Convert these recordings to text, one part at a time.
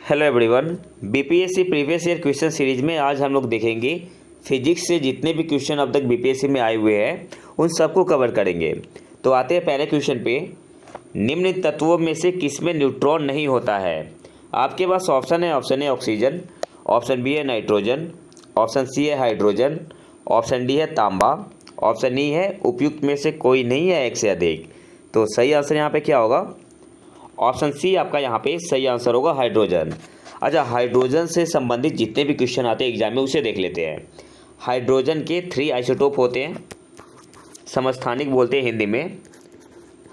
Hello everyone, BPSC previous year question series में आज हम लोग देखेंगे फिजिक्स से जितने भी क्वेश्चन अब तक बीपीएससी में आए हुए हैं उन सबको कवर करेंगे। तो आते हैं पहले क्वेश्चन पे। निम्न तत्वों में से किसमें न्यूट्रॉन नहीं होता है? आपके पास ऑप्शन है, option A oxygen, option B है नाइट्रोजन, ऑप्शन सी है हाइड्रोजन, ऑप्शन डी है तांबा, ऑप्शन ई है उपयुक्त में से कोई नहीं है एक से अधिक। तो सही आंसर यहाँ पे क्या होगा? ऑप्शन सी आपका यहाँ पे सही आंसर होगा, हाइड्रोजन। अच्छा, हाइड्रोजन से संबंधित जितने भी क्वेश्चन आते हैं एग्जाम में उसे देख लेते हैं। हाइड्रोजन के 3 आइसोटोप होते हैं, समस्थानिक बोलते हैं हिंदी में।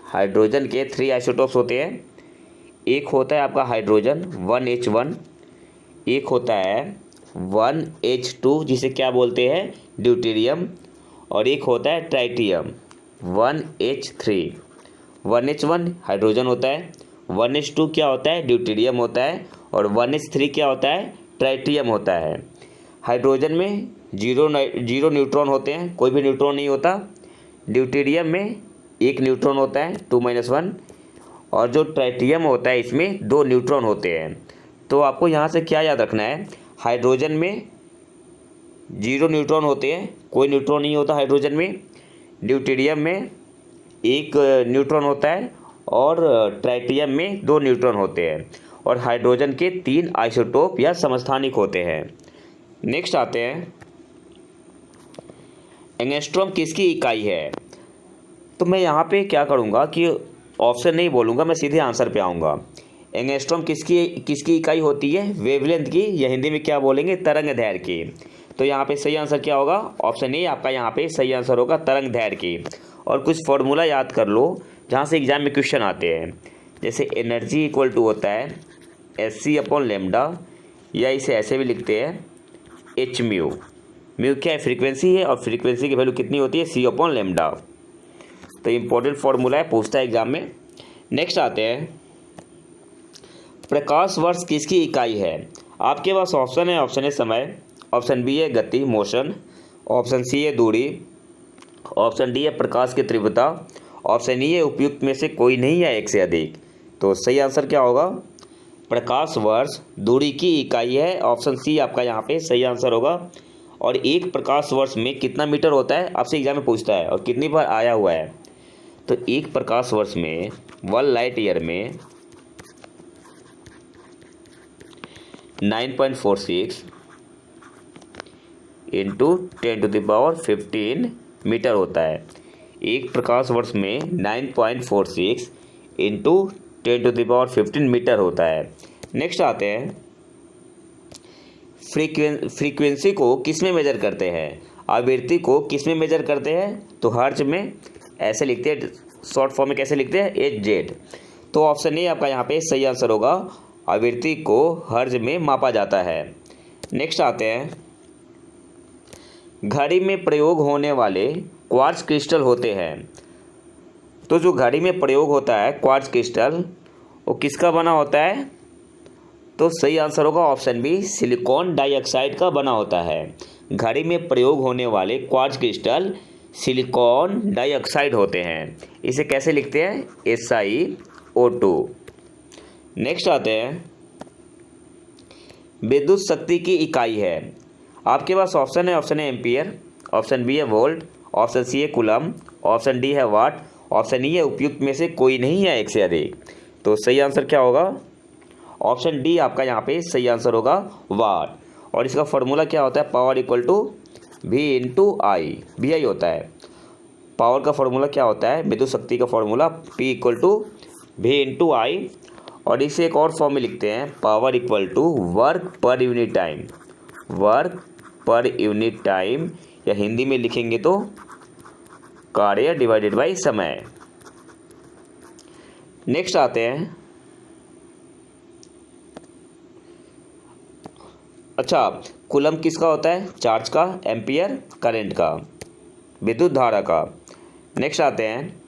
हाइड्रोजन के 3 आइसोटोप्स होते हैं। एक होता है आपका हाइड्रोजन 1H1, एक होता है 1H2 जिसे क्या बोलते हैं, ड्यूटेरियम, और एक होता है ट्राइटियम 1H3। 1H1 हाइड्रोजन होता है, 1H2 क्या होता है, ड्यूटेरियम होता है, और 1H3 क्या होता है, ट्राइटियम होता है। हाइड्रोजन में जीरो न्यूट्रॉन होते हैं, कोई भी न्यूट्रॉन नहीं होता। ड्यूटेरियम में 1 न्यूट्रॉन होता है 2-1, और जो ट्राइटियम होता है इसमें 2 न्यूट्रॉन होते हैं। तो आपको यहाँ से क्या याद रखना है, हाइड्रोजन में 0 न्यूट्रॉन होते हैं, कोई न्यूट्रॉन नहीं होता हाइड्रोजन में। ड्यूटेरियम में 1 न्यूट्रॉन होता है, और ट्राइटियम में 2 न्यूट्रॉन होते हैं, और हाइड्रोजन के 3 आइसोटोप या समस्थानिक होते हैं। नेक्स्ट आते हैं, एंगस्ट्रॉम किसकी इकाई है? तो मैं यहाँ पे क्या करूँगा कि ऑप्शन नहीं बोलूँगा, मैं सीधे आंसर पे आऊँगा। एंगस्ट्रॉम किसकी इकाई होती है? वेवलेंथ की, या हिंदी में क्या बोलेंगे, तरंग दैर्घ्य की। तो यहाँ पे सही आंसर क्या होगा? ऑप्शन ए आपका यहाँ पे सही आंसर होगा, तरंग दैर्घ्य की। और कुछ फॉर्मूला याद कर लो जहाँ से एग्जाम में क्वेश्चन आते हैं, जैसे एनर्जी इक्वल टू होता है Hc/λ, या इसे ऐसे भी लिखते हैं H म्यू। म्यू क्या है? फ्रीक्वेंसी है, और फ्रीक्वेंसी की वैल्यू कितनी होती है? C/λ। तो इम्पोर्टेंट फॉर्मूला है, पूछता है एग्जाम में। नेक्स्ट आते हैं, प्रकाश वर्ष किसकी इकाई है? आपके पास ऑप्शन है, ऑप्शन ए समय, ऑप्शन बी है गति मोशन, ऑप्शन सी है दूरी, ऑप्शन डी है प्रकाश की तीव्रता, ऑप्शन ई है उपयुक्त में से कोई नहीं है एक से अधिक। तो सही आंसर क्या होगा? प्रकाश वर्ष दूरी की इकाई है, ऑप्शन सी आपका यहाँ पे सही आंसर होगा। और एक प्रकाश वर्ष में कितना मीटर होता है आपसे एग्जाम में पूछता है, और कितनी बार आया हुआ है? तो एक प्रकाश वर्ष में 1 लाइट ईयर में 9.46 इंटू 10⁻15 मीटर होता है। एक प्रकाश वर्ष में 9.46 इंटू 10⁻15 मीटर होता है। नेक्स्ट आते हैं, फ्रीक्वेंसी को किस में मेजर करते हैं? आवृत्ति को किस में मेजर करते हैं? तो हर्ट्ज में, ऐसे लिखते हैं, शॉर्ट फॉर्म में कैसे लिखते हैं, Hz। तो ऑप्शन ए आपका यहाँ पे सही आंसर होगा, आवृत्ति को हर्ट्ज में मापा जाता है। नेक्स्ट आते हैं, घड़ी में प्रयोग होने वाले क्वार्ट्ज क्रिस्टल होते हैं। तो जो घड़ी में प्रयोग होता है क्वार्ट्ज क्रिस्टल, वो किसका बना होता है? तो सही आंसर होगा ऑप्शन बी, सिलिकॉन डाइऑक्साइड का बना होता है। घड़ी में प्रयोग होने वाले क्वार्ट्ज क्रिस्टल सिलिकॉन डाइऑक्साइड होते हैं। इसे कैसे लिखते हैं? SiO2। नेक्स्ट आते हैं, विद्युत शक्ति की इकाई है। आपके पास ऑप्शन है, option A ampere, option B है वोल्ट, ऑप्शन सी है कूलम, ऑप्शन डी है वाट, ऑप्शन ई है उपयुक्त में से कोई नहीं है एक से अधिक। तो सही आंसर क्या होगा? ऑप्शन डी आपका यहाँ पे सही आंसर होगा, वाट। और इसका फॉर्मूला क्या होता है? Power equal to V/I, VI होता है। पावर का फॉर्मूला क्या होता है? विद्युत शक्ति का फॉर्मूला P = V/I। और इसे एक और फॉर्म में लिखते हैं, power equal to work per unit time, work per unit time, या हिंदी में लिखेंगे तो कार्य डिवाइडेड बाई समय। नेक्स्ट आते हैं, अच्छा, कूलम किसका होता है? चार्ज का, एम्पियर करंट का, विद्युत धारा का। नेक्स्ट आते हैं,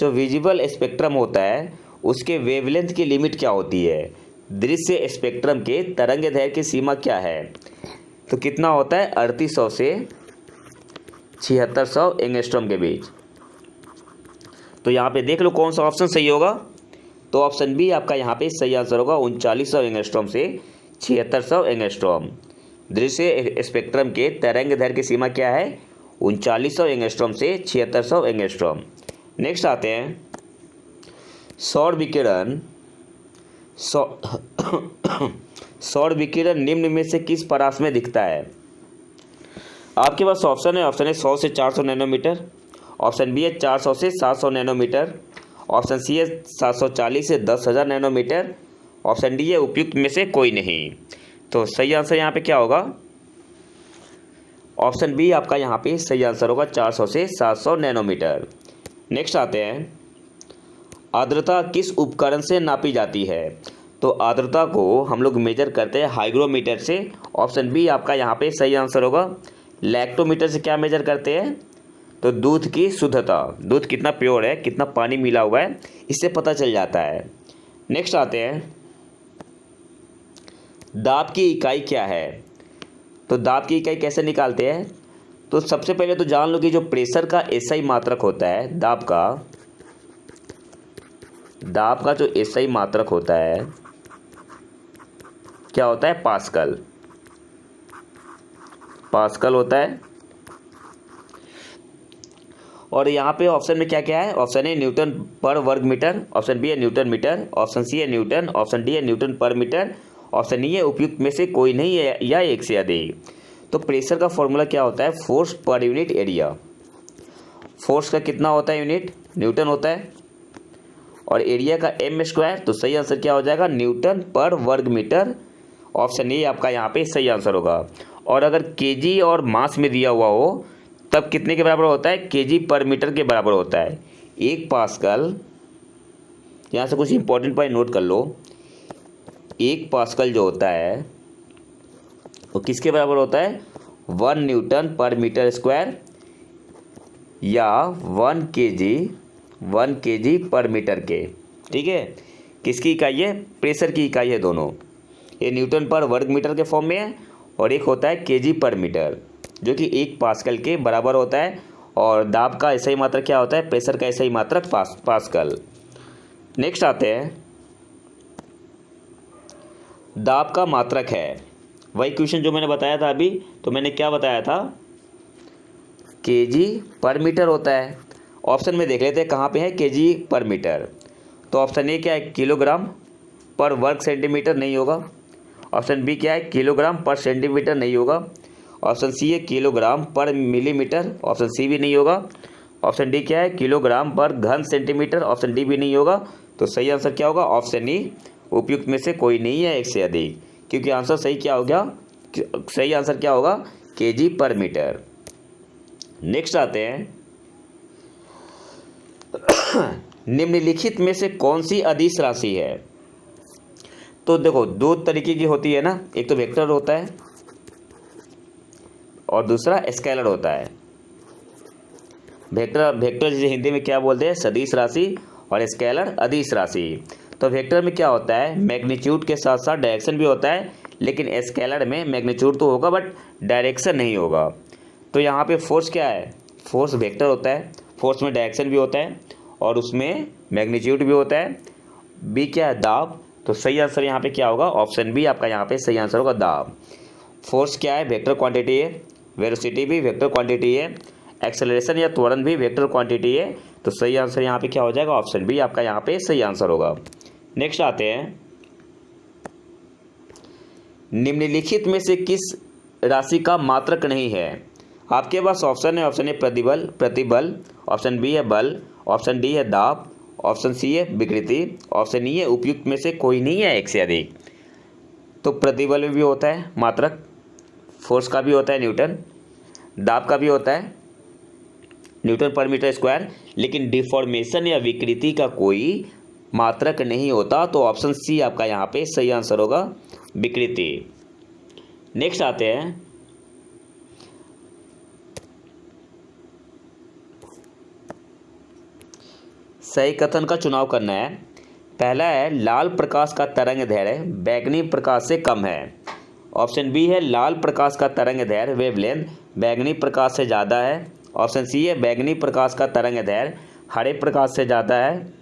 जो विजिबल स्पेक्ट्रम होता है उसके वेवलेंथ की लिमिट क्या होती है? दृश्य स्पेक्ट्रम के तरंग दैर्घ्य की सीमा क्या है? तो कितना होता है? 3800 से 7600 एंगस्ट्रॉम के बीच। तो यहाँ पे देख लो कौन सा ऑप्शन सही होगा। तो ऑप्शन बी आपका यहाँ पे सही आंसर होगा 3900 एंगस्ट्रॉम से 7600 एंगस्ट्रॉम। दृश्य स्पेक्ट्रम के तरंग दैर्घ्य की सीमा क्या है? 3900 एंगस्ट्रॉम से 7600 एंगस्ट्रॉम। नेक्स्ट आते हैं सौर विकिरण। सौर विकिरण निम्न में से किस परास में दिखता है? आपके पास ऑप्शन है 100 से 400 नैनोमीटर, ऑप्शन बी है 400 से 700 नैनोमीटर, ऑप्शन सी है 740 से 10,000 नैनोमीटर, ऑप्शन डी है उपयुक्त में से कोई नहीं। तो सही आंसर यहाँ पे क्या होगा? ऑप्शन बी आपका यहाँ पे सही आंसर होगा 400 से 700 नैनोमीटर। नेक्स्ट आते हैं आर्द्रता किस उपकरण से नापी जाती है? तो आर्द्रता को हम लोग मेजर करते हैं हाइग्रोमीटर से। ऑप्शन बी आपका यहाँ पे सही आंसर होगा। लैक्टोमीटर से क्या मेजर करते हैं? तो दूध की शुद्धता, दूध कितना प्योर है, कितना पानी मिला हुआ है, इससे पता चल जाता है। नेक्स्ट आते हैं दाब की इकाई क्या है? तो दाब की इकाई कैसे निकालते हैं? तो सबसे पहले तो जान लो कि जो प्रेशर का एसआई मात्रक होता है, दाब का जो एसआई मात्रक होता है क्या होता है? पास्कल होता है। और यहाँ पे ऑप्शन में क्या क्या है? ऑप्शन ए न्यूटन पर वर्ग मीटर, ऑप्शन बी है न्यूटन मीटर, ऑप्शन सी है न्यूटन, ऑप्शन डी है न्यूटन पर मीटर, ऑप्शन ई है उपयुक्त में से कोई नहीं है या एक से अधिक। तो प्रेशर का फॉर्मूला क्या होता है? Force per unit area. Force का कितना होता है यूनिट? न्यूटन होता है। और एरिया का एम स्क्वायर। तो सही आंसर क्या हो जाएगा? न्यूटन पर वर्ग मीटर। ऑप्शन ए आपका यहाँ पे सही आंसर होगा। और अगर केजी और मास में दिया हुआ हो तब कितने के बराबर होता है? केजी पर मीटर के बराबर होता है। 1 पास्कल, यहाँ से कुछ इंपॉर्टेंट पॉइंट नोट कर लो। 1 पास्कल जो होता है वो किसके बराबर होता है? 1 न्यूटन पर मीटर स्क्वायर या 1 केजी पर मीटर के। ठीक है, किसकी इकाई है? प्रेशर की इकाई है दोनों। ये न्यूटन पर वर्ग मीटर के फॉर्म में है और एक होता है केजी पर मीटर, जो कि 1 पास्कल के बराबर होता है। और दाब का ऐसा ही मात्रक क्या होता है? प्रेशर का ऐसा ही मात्रक पास्कल। नेक्स्ट आते हैं दाब का मात्रक है, वही क्वेश्चन जो मैंने बताया था अभी। तो मैंने क्या बताया था? केजी पर मीटर होता है। ऑप्शन में देख लेते हैं कहाँ पे है केजी पर मीटर। तो ऑप्शन ए क्या है? किलोग्राम पर वर्ग सेंटीमीटर नहीं होगा। ऑप्शन बी क्या है? किलोग्राम पर सेंटीमीटर नहीं होगा। ऑप्शन सी है किलोग्राम पर मिलीमीटर। ऑप्शन सी भी नहीं होगा। ऑप्शन डी क्या है? किलोग्राम पर घन सेंटीमीटर। ऑप्शन डी भी नहीं होगा। तो सही आंसर क्या होगा? ऑप्शन ई उपयुक्त में से कोई नहीं है एक से अधिक, क्योंकि आंसर सही क्या हो गया? सही आंसर क्या होगा? केजी पर मीटर। नेक्स्ट आते हैं निम्नलिखित में से कौन सी अदिश राशि है? तो देखो, दो तरीके की होती है ना, एक तो वेक्टर होता है और दूसरा स्केलर होता है। वेक्टर जिसे हिंदी में क्या बोलते हैं? सदिश राशि। और स्केलर अदिश राशि। तो वेक्टर में क्या होता है? मैग्नीट्यूड के साथ साथ डायरेक्शन भी होता है, लेकिन स्केलर में मैग्नीट्यूड तो होगा बट डायरेक्शन नहीं होगा। तो यहाँ पे फोर्स क्या है? फोर्स वेक्टर होता है, फोर्स में डायरेक्शन भी होता है और उसमें मैग्नीट्यूड भी होता है। बी क्या है? दाब। तो सही आंसर यहाँ पे क्या होगा? ऑप्शन बी आपका यहाँ पे सही आंसर होगा, दाब। फोर्स क्या है? वेक्टर क्वांटिटी है। वेलोसिटी भी वेक्टर क्वांटिटी है। एक्सेलरेशन या त्वरण भी वेक्टर क्वांटिटी है। तो सही आंसर यहाँ पे क्या हो जाएगा? ऑप्शन बी आपका यहाँ पे सही आंसर होगा। नेक्स्ट आते हैं निम्नलिखित में से किस राशि का मात्रक नहीं है? आपके पास ऑप्शन है, ऑप्शन ए प्रतिबल, ऑप्शन बी है बल, ऑप्शन डी है दाब, ऑप्शन सी है विकृति, ऑप्शन ई है उपयुक्त में से कोई नहीं है एक से अधिक। तो प्रतिबल में भी होता है मात्रक, फोर्स का भी होता है न्यूटन, दाब का भी होता है न्यूटन पर मीटर स्क्वायर, लेकिन डिफॉर्मेशन या विकृति का कोई मात्रक नहीं होता। तो ऑप्शन सी आपका यहाँ पे सही आंसर होगा, विकृति। नेक्स्ट आते हैं सही कथन का चुनाव करना है। पहला है लाल प्रकाश का तरंग दैर्घ्य बैंगनी प्रकाश से कम है। ऑप्शन बी है लाल प्रकाश का तरंग दैर्घ्य वेवलेंथ बैंगनी प्रकाश से ज़्यादा है। ऑप्शन सी है बैंगनी प्रकाश का तरंग दैर्घ्य हरे प्रकाश से ज़्यादा है।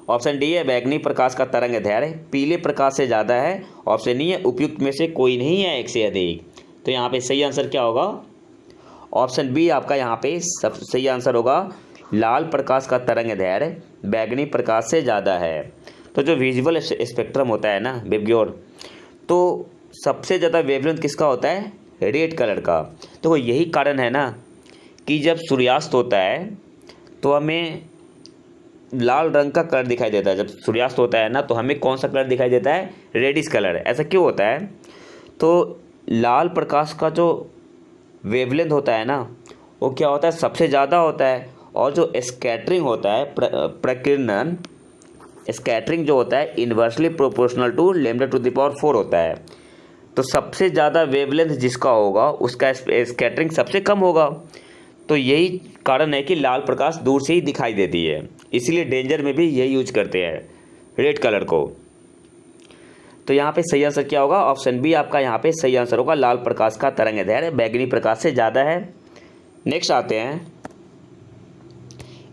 ऑप्शन डी है बैगनी प्रकाश का तरंग दैर्घ्य पीले प्रकाश से ज़्यादा है। ऑप्शन ई है उपयुक्त में से कोई नहीं है एक से अधिक। तो यहाँ पे सही आंसर क्या होगा? ऑप्शन बी आपका यहाँ पे सब सही आंसर होगा। लाल प्रकाश का तरंग दैर्घ्य बैगनी प्रकाश से ज़्यादा है। तो जो विजुअल स्पेक्ट्रम होता है ना वेवगाइड, तो सबसे ज़्यादा वेवलेंथ किसका होता है? रेड कलर का। तो यही कारण है ना कि जब सूर्यास्त होता है तो हमें लाल रंग का कलर दिखाई देता है। जब सूर्यास्त होता है ना तो हमें कौन सा कलर दिखाई देता है? Reddish colour. ऐसा क्यों होता है? तो लाल प्रकाश का जो वेवलेंथ होता है ना वो क्या होता है? सबसे ज़्यादा होता है। और जो स्कैटरिंग होता है, प्रकीर्णन, स्कैटरिंग जो होता है इन्वर्सली प्रोपोर्शनल टू λ⁴ होता है। तो सबसे ज़्यादा वेवलेंथ जिसका होगा उसका स्कैटरिंग सबसे कम होगा। तो यही कारण है कि लाल प्रकाश दूर से ही दिखाई देती है, इसीलिए डेंजर में भी यही यूज करते हैं रेड कलर को। तो यहाँ पे सही आंसर क्या होगा? ऑप्शन बी आपका यहाँ पे सही आंसर होगा। लाल प्रकाश का तरंग दैर्घ्य बैगनी प्रकाश से ज़्यादा है। नेक्स्ट आते हैं,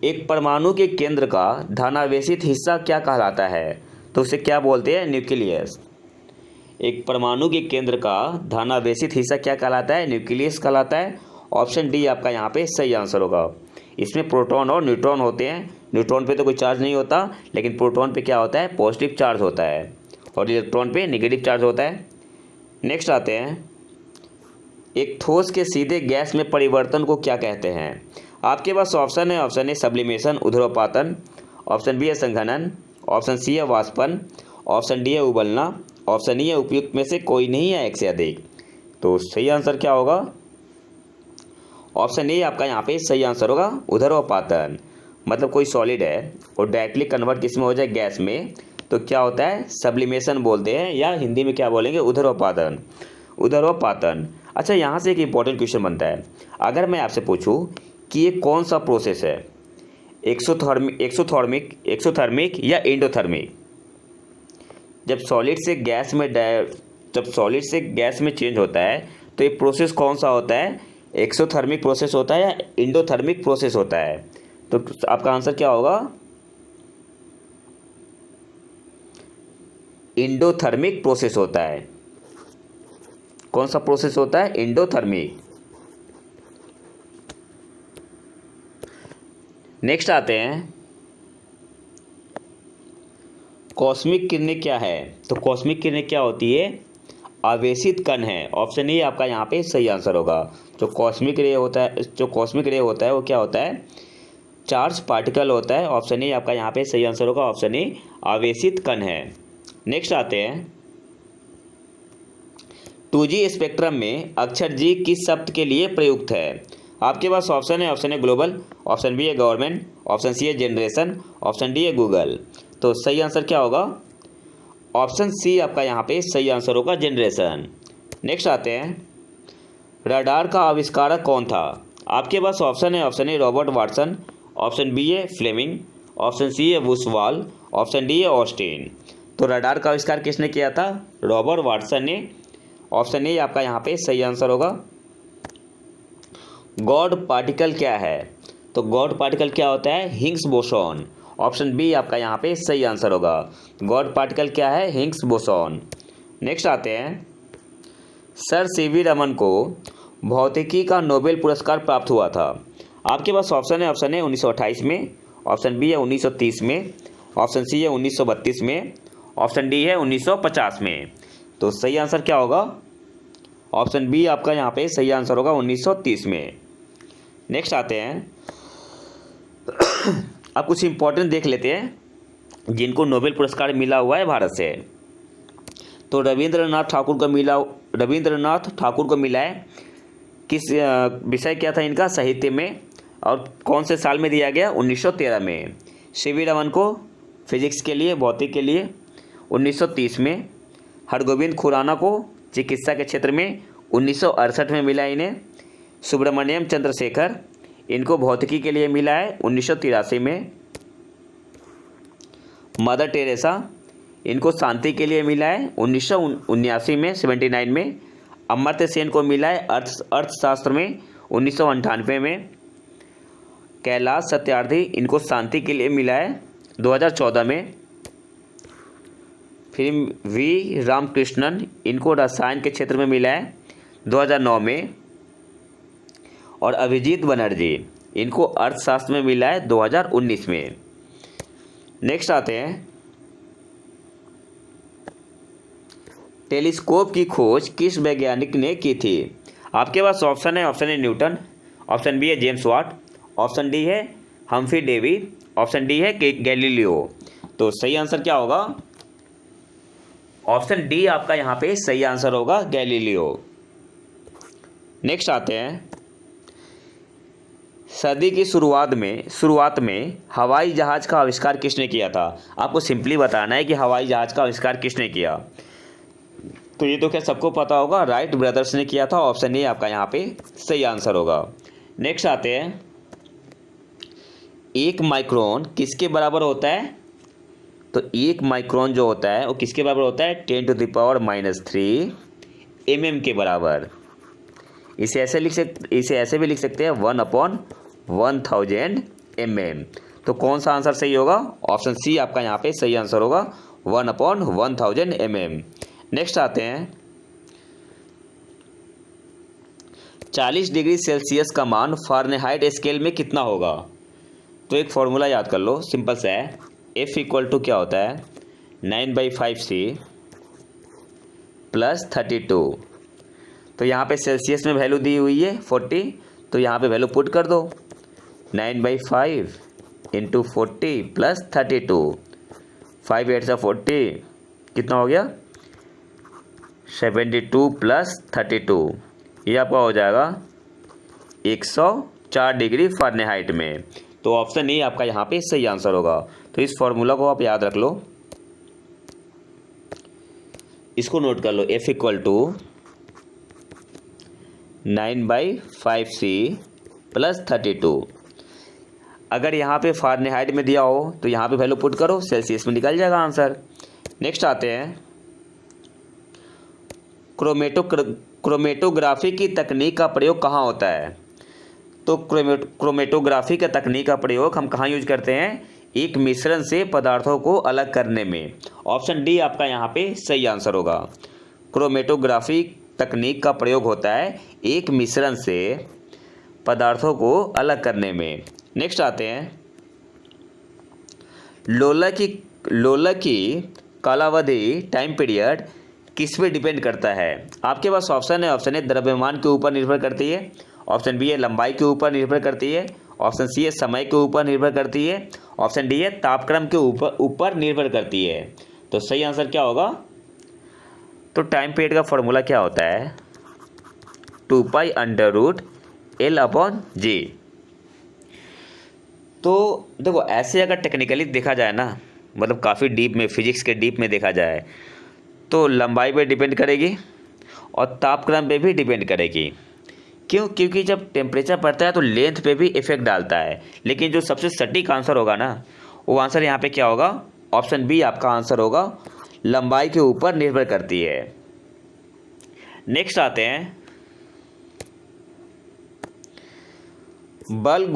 एक परमाणु के केंद्र का धनावेशित हिस्सा क्या कहलाता है? तो उसे क्या बोलते हैं? न्यूक्लियस। एक परमाणु के केंद्र का धनावेशित हिस्सा क्या कहलाता है? न्यूक्लियस कहलाता है। ऑप्शन डी आपका यहाँ पे सही आंसर होगा। इसमें प्रोटॉन और न्यूट्रॉन होते हैं। न्यूट्रॉन पे तो कोई चार्ज नहीं होता, लेकिन प्रोटॉन पे क्या होता है? पॉजिटिव चार्ज होता है और इलेक्ट्रॉन पे नेगेटिव चार्ज होता है। नेक्स्ट आते हैं, एक ठोस के सीधे गैस में परिवर्तन को क्या कहते हैं? आपके पास ऑप्शन है। ऑप्शन ए सब्लिमेशन ऊर्ध्वपातन, ऑप्शन बी है संघनन, ऑप्शन सी है वाष्पन, ऑप्शन डी है उबलना, ऑप्शन ई है उपयुक्त में से कोई नहीं है एक से अधिक। तो सही आंसर क्या होगा? ऑप्शन ए आपका यहाँ पे सही आंसर होगा, ऊर्ध्वपातन। मतलब कोई सॉलिड है और डायरेक्टली कन्वर्ट किस में हो जाए? गैस में, तो क्या होता है? सब्लिमेशन बोलते हैं, या हिंदी में क्या बोलेंगे? ऊर्ध्वपातन। ऊर्ध्वपातन। अच्छा, यहाँ से एक इंपॉर्टेंट क्वेश्चन बनता है। अगर मैं आपसे पूछूं कि ये कौन सा प्रोसेस है, एक्सोथर्मिक या एंडोथर्मिक? जब सॉलिड से गैस में चेंज होता है तो ये प्रोसेस कौन सा होता है? एक्सोथर्मिक प्रोसेस होता है या एंडोथर्मिक प्रोसेस होता है? तो आपका आंसर क्या होगा? एंडोथर्मिक प्रोसेस होता है। कौन सा प्रोसेस होता है? एंडोथर्मिक। नेक्स्ट आते हैं, कॉस्मिक किरणें क्या है? तो कॉस्मिक किरणें क्या होती है? आवेशित कण है। ऑप्शन ए आपका यहाँ पे सही आंसर होगा। जो कॉस्मिक रे होता है वो क्या होता है? चार्ज पार्टिकल होता है। ऑप्शन ए आपका यहाँ पे सही आंसर होगा। ऑप्शन ए आवेशित कण है। नेक्स्ट आते हैं, 2G स्पेक्ट्रम में अक्षर जी किस शब्द के लिए प्रयुक्त है? आपके पास ऑप्शन है। Option A global, option B है गवर्नमेंट, ऑप्शन सी है जनरेशन, ऑप्शन डी है गूगल। तो सही आंसर क्या होगा? ऑप्शन सी आपका यहाँ पे सही आंसर होगा, जनरेशन। नेक्स्ट आते हैं, रडार का आविष्कारक कौन था? आपके पास ऑप्शन है। Option A Robert Watson, option B है फ्लेमिंग, ऑप्शन सी है बुशवाल, ऑप्शन डी है ऑस्टिन। तो रडार का आविष्कार किसने किया था? रॉबर्ट वाटसन ने। ऑप्शन ए आपका यहाँ पे सही आंसर होगा। गॉड पार्टिकल क्या है? तो गॉड पार्टिकल क्या होता है? Higgs boson. ऑप्शन बी आपका यहाँ पे सही आंसर होगा। गॉड पार्टिकल क्या है? Higgs boson. नेक्स्ट आते हैं, सर सीवी रमन को भौतिकी का नोबेल पुरस्कार प्राप्त हुआ था। आपके पास ऑप्शन है। ऑप्शन ए 1928 में, ऑप्शन बी है 1930 में, ऑप्शन सी है 1932 में, ऑप्शन डी है 1950 में। तो सही आंसर क्या होगा? ऑप्शन बी आपका यहाँ पे सही आंसर होगा, 1930 में। नेक्स्ट आते हैं, अब कुछ इंपॉर्टेंट देख लेते हैं जिनको नोबेल पुरस्कार मिला हुआ है भारत से। तो रविंद्रनाथ ठाकुर को मिला है। किस विषय क्या था इनका? साहित्य में। और कौन से साल में दिया गया? 1913 में। सीवी रमन को फिजिक्स के लिए, भौतिक के लिए 1930 में। हरगोविंद खुराना को चिकित्सा के क्षेत्र में 1968 में मिला इन्हें। सुब्रमण्यम चंद्रशेखर, इनको भौतिकी के लिए मिला है 1983 में। मदर टेरेसा, इनको शांति के लिए मिला है 1979 में, 79 में। अमर्त्य सेन को मिला है अर्थशास्त्र में 1998 में। कैलाश सत्यार्थी, इनको शांति के लिए मिला है 2014 में, फिर वी रामकृष्णन, इनको रसायन के क्षेत्र में मिला है 2009 में, और अभिजीत बनर्जी, इनको अर्थशास्त्र में मिला है 2019 में। नेक्स्ट आते हैं, टेलीस्कोप की खोज किस वैज्ञानिक ने की थी? आपके पास ऑप्शन है, option A Newton, option B है जेम्स वाट, ऑप्शन डी है हम्फ्री डेवी, ऑप्शन डी है गैलीलियो। तो सही आंसर क्या होगा? ऑप्शन डी आपका यहाँ पे सही आंसर होगा, गैलीलियो। नेक्स्ट आते हैं, सदी की शुरुआत में हवाई जहाज़ का आविष्कार किसने किया था? आपको सिंपली बताना है कि हवाई जहाज़ का आविष्कार किसने किया। तो ये तो क्या सबको पता होगा, राइट ब्रदर्स ने किया था। ऑप्शन ए आपका यहाँ पे सही आंसर होगा। नेक्स्ट आते हैं, 1 माइक्रोन किसके बराबर होता है? तो 1 माइक्रोन जो होता है वो किसके बराबर होता है? 10⁻³ mm के बराबर। इसे ऐसे भी लिख सकते हैं 1/1000 mm। तो कौन सा आंसर सही होगा? ऑप्शन सी आपका यहाँ पे सही आंसर होगा, 1/1000 mm। नेक्स्ट आते हैं, 40 डिग्री सेल्सियस का मान फ़ारेनहाइट स्केल में कितना होगा? तो एक फॉर्मूला याद कर लो, सिंपल सा है। F = क्या होता है? 9/5C + 32। तो यहाँ पे सेल्सियस में वैल्यू दी हुई है 40, तो यहाँ पे वैल्यू पुट कर दो, 9/5 × 40 + 32, 5 8 × 40 कितना हो गया? 72 + 32, ये आपका हो जाएगा 104 डिग्री फ़ारेनहाइट में। तो ऑप्शन ए आपका यहाँ पे सही आंसर होगा। तो इस फॉर्मूला को आप याद रख लो, इसको नोट कर लो। F = 9/5C + 32। अगर यहाँ पे फ़ारेनहाइट में दिया हो तो यहाँ पे वैल्यू पुट करो, सेल्सियस में निकल जाएगा आंसर। नेक्स्ट आते हैं, क्रोमेटोग्राफी की तकनीक का प्रयोग कहाँ होता है? तो क्रोमेटोग्राफी का तकनीक का प्रयोग हम कहाँ यूज करते हैं? एक मिश्रण से पदार्थों को अलग करने में। ऑप्शन डी आपका यहाँ पे सही आंसर होगा। क्रोमेटोग्राफी तकनीक का प्रयोग होता है एक मिश्रण से पदार्थों को अलग करने में। नेक्स्ट आते हैं, लोलक की कालावधि टाइम पीरियड किस पे डिपेंड करता है? आपके पास ऑप्शन है, ऑप्शन ए द्रव्यमान के ऊपर निर्भर करती है, ऑप्शन बी है लंबाई के ऊपर निर्भर करती है, ऑप्शन सी है समय के ऊपर निर्भर करती है, ऑप्शन डी है तापक्रम के ऊपर निर्भर करती है। तो सही आंसर क्या होगा? तो टाइम पीरियड का फॉर्मूला क्या होता है? 2π√L/G। तो देखो ऐसे अगर टेक्निकली देखा जाए ना, मतलब काफ़ी डीप में, फिजिक्स के डीप में देखा जाए तो लंबाई पे डिपेंड करेगी और तापक्रम पे भी डिपेंड करेगी। क्यों? क्योंकि जब टेम्परेचर बढ़ता है तो लेंथ पे भी इफेक्ट डालता है। लेकिन जो सबसे सटीक आंसर होगा ना, वो आंसर यहाँ पे क्या होगा? ऑप्शन बी आपका आंसर होगा, लंबाई के ऊपर निर्भर करती है। नेक्स्ट आते हैं, बल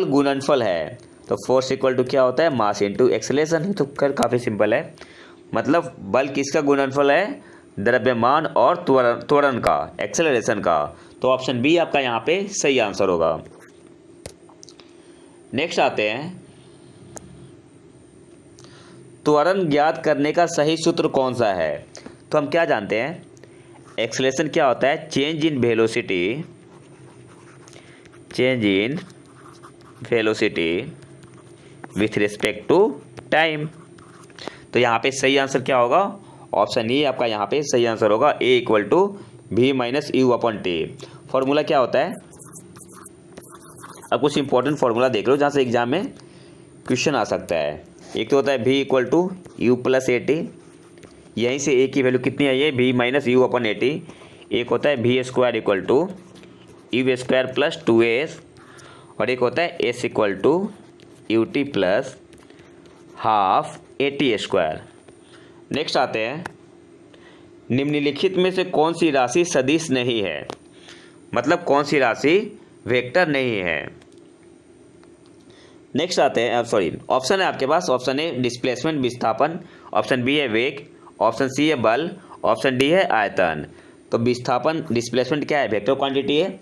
गुणनफल है तो फोर्स = क्या होता है? मास × एक्सेलरेशन। तो खैर काफ़ी सिंपल है, मतलब बल किसका गुणनफल है? द्रव्यमान और त्वरण का, एक्सेलरेशन का। तो ऑप्शन बी आपका यहाँ पे सही आंसर होगा। नेक्स्ट आते हैं, त्वरण ज्ञात करने का सही सूत्र कौन सा है? तो हम क्या जानते हैं, एक्सेलरेशन क्या होता है? Change in velocity with respect to time. तो यहाँ पे सही आंसर क्या होगा? ऑप्शन ए आपका यहाँ पे सही आंसर होगा, A = V - U/T। फॉर्मूला क्या होता है? अब कुछ इंपॉर्टेंट फार्मूला देख लो जहाँ से एग्जाम में क्वेश्चन आ सकता है। एक तो होता है V = U + AT, यहीं से A की वैल्यू कितनी आई है? V - U/AT। एक होता है V² = U² + 2AS, और एक होता है S = UT + ½ AT²। नेक्स्ट आते हैं, निम्नलिखित में से कौन सी राशि सदिश नहीं है? मतलब कौन सी राशि वेक्टर नहीं है? नेक्स्ट आते हैं, सॉरी ऑप्शन है आपके पास, ऑप्शन ए डिस्प्लेसमेंट विस्थापन, ऑप्शन बी है वेग, ऑप्शन सी है बल, ऑप्शन डी है आयतन। तो विस्थापन डिस्प्लेसमेंट क्या है, वेक्टर क्वांटिटी है।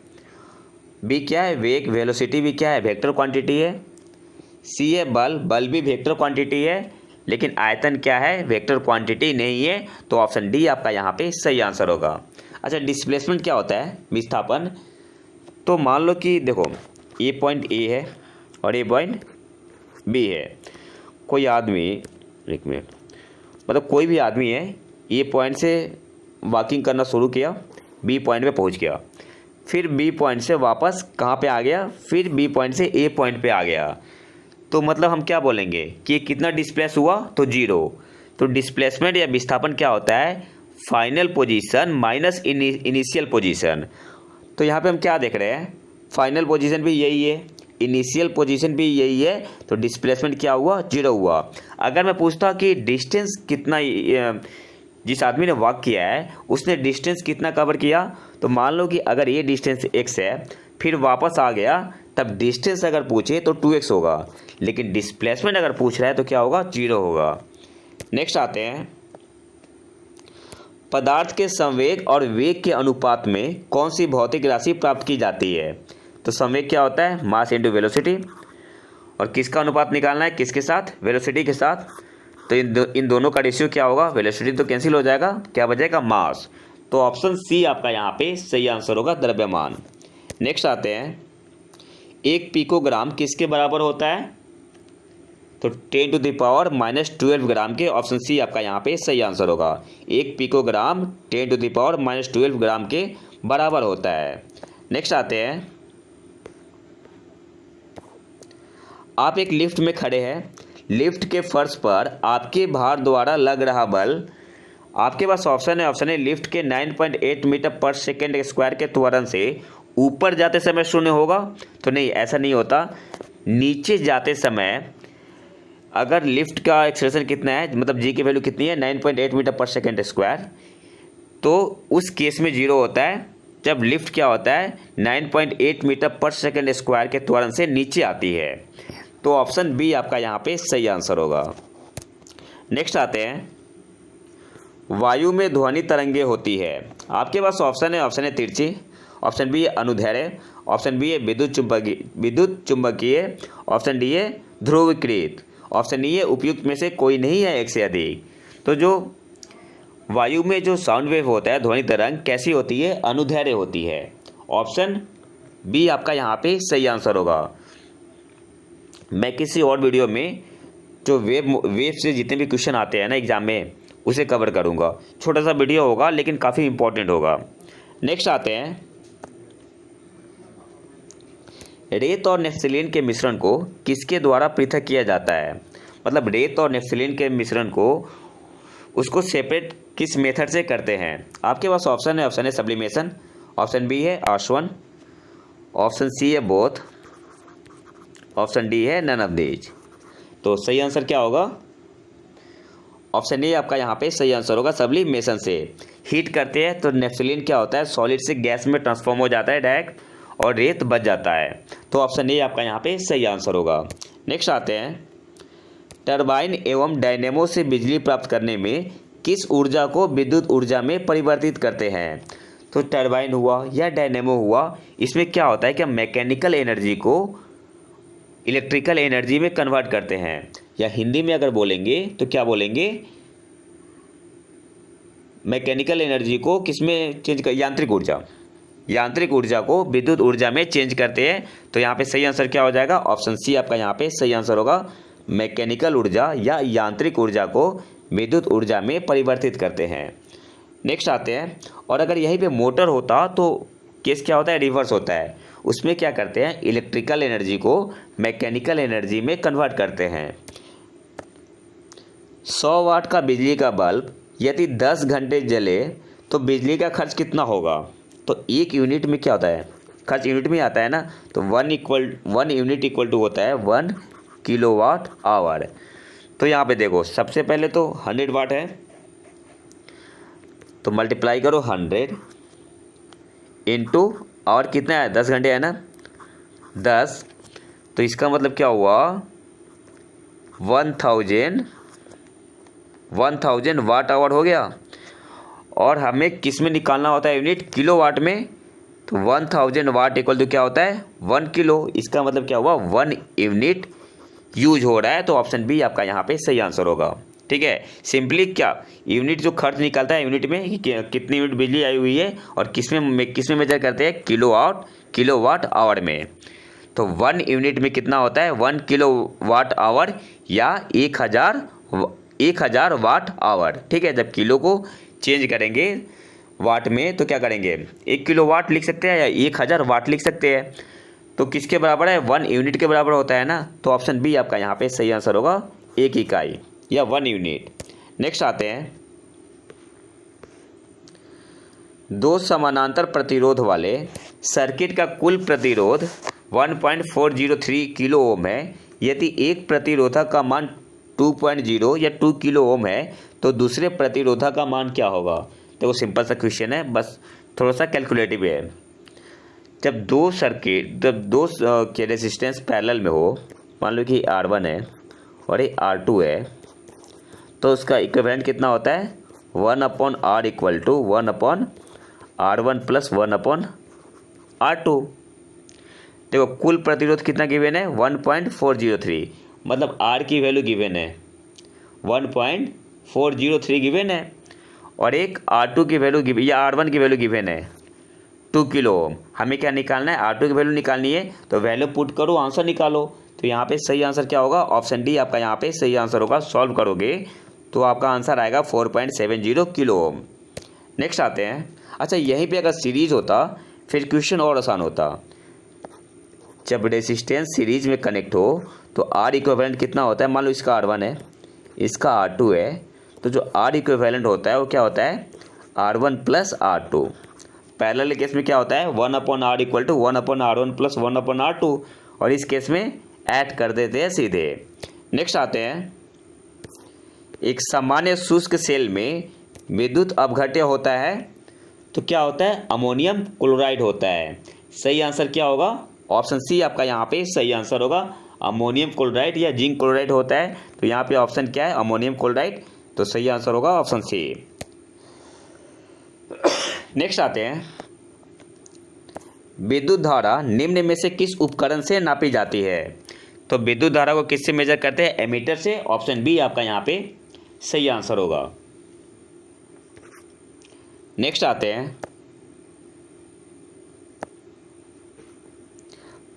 बी क्या है, वेग वेलोसिटी भी क्या है, वेक्टर क्वांटिटी है। सी है बल, बल भी वेक्टर क्वांटिटी है, लेकिन आयतन क्या है, वेक्टर क्वांटिटी नहीं है। तो ऑप्शन डी आपका यहाँ पे सही आंसर होगा। अच्छा डिस्प्लेसमेंट क्या होता है, विस्थापन। तो मान लो कि देखो ये पॉइंट ए है और ये पॉइंट बी है। कोई आदमी, एक मिनट, मतलब कोई भी आदमी है, ये पॉइंट से वॉकिंग करना शुरू किया, बी पॉइंट पे पहुंच गया, फिर बी पॉइंट से वापस कहाँ पे आ गया, फिर बी पॉइंट से ए पॉइंट पे आ गया। तो मतलब हम क्या बोलेंगे कि ये कितना डिस्प्लेस हुआ, तो जीरो। तो डिस्प्लेसमेंट या विस्थापन क्या होता है, final position minus initial position. तो यहाँ पे हम क्या देख रहे हैं, फाइनल पोजीशन भी यही है, इनिशियल पोजीशन भी यही है, तो डिस्प्लेसमेंट क्या हुआ, जीरो हुआ। अगर मैं पूछता कि डिस्टेंस कितना, जिस आदमी ने वॉक किया है उसने डिस्टेंस कितना कवर किया, तो मान लो कि अगर ये डिस्टेंस x है, फिर वापस आ गया, तब डिस्टेंस अगर पूछे तो 2x होगा, लेकिन डिस्प्लेसमेंट अगर पूछ रहा है तो क्या होगा, जीरो होगा। नेक्स्ट आते हैं, पदार्थ के संवेग और वेग के अनुपात में कौन सी भौतिक राशि प्राप्त की जाती है। तो संवेग क्या होता है, मास इंटू वेलोसिटी, और किसका अनुपात निकालना है, किसके साथ, वेलोसिटी के साथ। तो इन दोनों का रेशियो क्या होगा, वेलोसिटी तो कैंसिल हो जाएगा, क्या बचेगा, मास। तो ऑप्शन सी आपका यहाँ पे सही आंसर होगा, द्रव्यमान। नेक्स्ट आते हैं, एक पिकोग्राम किसके बराबर होता है, तो 10⁻⁻12 ग्राम के। ऑप्शन सी आपका यहाँ पे सही आंसर होगा। एक पिकोग्राम 10⁻12 ग्राम के बराबर होता है। नेक्स्ट आते हैं, आप एक लिफ्ट में खड़े हैं, लिफ्ट के फर्श पर आपके भार द्वारा लग रहा बल, आपके पास ऑप्शन है, ऑप्शन ए लिफ्ट के 9.8 मीटर पर सेकेंड स्क्वायर के त्वरण से ऊपर जाते समय शून्य होगा। तो नहीं, ऐसा नहीं होता। नीचे जाते समय अगर लिफ्ट का एक्सेलरेशन कितना है, मतलब जी की वैल्यू कितनी है, 9.8 मीटर पर सेकेंड स्क्वायर, तो उस केस में जीरो होता है जब लिफ्ट क्या होता है, 9.8 मीटर पर सेकेंड स्क्वायर के त्वरण से नीचे आती है। तो ऑप्शन बी आपका यहाँ पे सही आंसर होगा। नेक्स्ट आते हैं, वायु में ध्वनि तरंगे होती है। आपके पास ऑप्शन है, ऑप्शन ए तिरछी, ऑप्शन बी है अनुदैर्ध्य, ऑप्शन बी है विद्युत चुंबकीय, ऑप्शन डी है ध्रुवीकृत, ऑप्शन ई है उपयुक्त में से कोई नहीं है, एक से अधिक। तो जो वायु में जो साउंड वेव होता है, ध्वनि तरंग कैसी होती है, अनुदैर्ध्य होती है। ऑप्शन बी आपका यहाँ पे सही आंसर होगा। मैं किसी और वीडियो में जो वेव से जितने भी क्वेश्चन आते हैं ना एग्जाम में, उसे कवर करूँगा। छोटा सा वीडियो होगा लेकिन काफ़ी इंपॉर्टेंट होगा। नेक्स्ट आते हैं, रेत और नेफ्थलीन के मिश्रण को किसके द्वारा पृथक किया जाता है। मतलब रेत और नेफ्थलीन के मिश्रण को, उसको सेपरेट किस मेथड से करते हैं। आपके पास ऑप्शन है, option A sublimation, option B है आसवन, ऑप्शन सी है बोथ, ऑप्शन डी है नन ऑफ दीज। तो सही आंसर क्या होगा, ऑप्शन ए आपका यहाँ पे सही आंसर होगा। सब्लिमेशन से हीट करते हैं तो नेफ्थलीन क्या होता है, सॉलिड से गैस में ट्रांसफॉर्म हो जाता है डायरेक्ट, और रेत बच जाता है। तो ऑप्शन ए आपका यहाँ पे सही आंसर होगा। नेक्स्ट आते हैं, टरबाइन एवं डायनेमो से बिजली प्राप्त करने में किस ऊर्जा को विद्युत ऊर्जा में परिवर्तित करते हैं। तो टरबाइन हुआ या डायनेमो हुआ, इसमें क्या होता है कि हम मैकेनिकल एनर्जी को इलेक्ट्रिकल एनर्जी में कन्वर्ट करते हैं, या हिंदी में अगर बोलेंगे तो क्या बोलेंगे, मैकेनिकल एनर्जी को किस में चेंज कर, यांत्रिक ऊर्जा को विद्युत ऊर्जा में चेंज करते हैं। तो यहाँ पे सही आंसर क्या हो जाएगा, ऑप्शन सी आपका यहाँ पे सही आंसर होगा। मैकेनिकल ऊर्जा या यांत्रिक ऊर्जा को विद्युत ऊर्जा में परिवर्तित करते हैं। नेक्स्ट आते हैं, और अगर यहीं पे मोटर होता तो केस क्या होता है, रिवर्स होता है। उसमें क्या करते हैं, इलेक्ट्रिकल एनर्जी को मैकेनिकल एनर्जी में कन्वर्ट करते हैं। 100 वाट का बिजली का बल्ब यदि 10 घंटे जले तो बिजली का खर्च कितना होगा। तो एक यूनिट में क्या होता है, खर्च यूनिट में आता है ना, तो 1 यूनिट इक्वल टू होता है 1 किलोवाट आवर। तो यहाँ पे देखो, सबसे पहले तो 100 वाट है, तो मल्टीप्लाई करो 100 इंटू, और कितना है, 10 घंटे है ना, 10, तो इसका मतलब क्या हुआ, 1000 वाट आवर हो गया। और हमें किस में निकालना होता है यूनिट, किलोवाट में। तो 1000 वाट इक्वल टू क्या होता है, 1 किलो। इसका मतलब क्या हुआ, 1 यूनिट यूज हो रहा है। तो ऑप्शन बी आपका यहाँ पे सही आंसर होगा। ठीक है, सिंपली क्या यूनिट जो खर्च निकलता है यूनिट में कि कितनी यूनिट बिजली आई हुई है और किस में मेजर करते हैं, किलोवाट आवर में। तो 1 यूनिट में कितना होता है, 1 किलोवाट आवर या 1000 वाट आवर। ठीक है, जब किलो को चेंज करेंगे वाट में तो क्या करेंगे, 1 किलोवाट लिख सकते हैं या 1000 वाट लिख सकते हैं। तो किसके बराबर है, 1 यूनिट के बराबर होता है ना। तो ऑप्शन बी आपका यहाँ पे सही आंसर होगा, 1 इकाई या 1 यूनिट। नेक्स्ट आते हैं, 2 समानांतर प्रतिरोध वाले सर्किट का कुल प्रतिरोध 1.403 किलो ओम है। यदि एक प्रतिरोधक का मान 2.0 या 2 किलो ओम है तो दूसरे प्रतिरोधक का मान क्या होगा। तो सिंपल सा क्वेश्चन है, बस थोड़ा सा कैलकुलेटिव है। जब दो के रेजिस्टेंस पैरेलल में हो, मान लो कि R1 है और ये R2 है, तो उसका इक्विवेलेंट कितना होता है, 1/R equal to 1/R1 plus 1/R2। देखो कुल प्रतिरोध कितना गिवन है, 1.403, मतलब R की वैल्यू गिवन है 1.403 गिवन है, और एक R2 की वैल्यू गिवन या R1 की वैल्यू गिवन है 2 किलो ओम। हमें क्या निकालना है, R2 की वैल्यू निकालनी है। तो वैल्यू पुट करो, आंसर निकालो। तो यहाँ पे सही आंसर क्या होगा, ऑप्शन डी आपका यहाँ पे सही आंसर होगा। सॉल्व करोगे तो आपका आंसर आएगा 4.70 किलो ओम। नेक्स्ट आते हैं, अच्छा यहीं पे अगर सीरीज होता फिर क्वेश्चन और आसान होता। जब रेजिस्टेंस सीरीज में कनेक्ट हो तो R इक्विवेलेंट कितना होता है, मान लो इसका R1 है, इसका R2 है, तो जो R इक्विवेलेंट होता है वो क्या होता है, R1 plus R2। Parallel case में क्या होता है, 1/R equal to 1/R1 plus 1/R2, और इस केस में ऐड कर देते हैं सीधे। नेक्स्ट आते हैं, एक सामान्य शुष्क सेल में विद्युत अपघट्य होता है तो क्या होता है, अमोनियम क्लोराइड होता है। सही आंसर क्या होगा, ऑप्शन सी आपका यहाँ पे सही आंसर होगा। अमोनियम क्लोराइड या जिंक क्लोराइड होता है, तो यहाँ पे ऑप्शन क्या है, अमोनियम क्लोराइड। तो सही आंसर होगा ऑप्शन सी। नेक्स्ट आते हैं, विद्युत धारा निम्न में से किस उपकरण से नापी जाती है। तो विद्युत धारा को किससे मेजर करते हैं, एमीटर से। ऑप्शन बी आपका यहाँ पे सही आंसर होगा। नेक्स्ट आते हैं,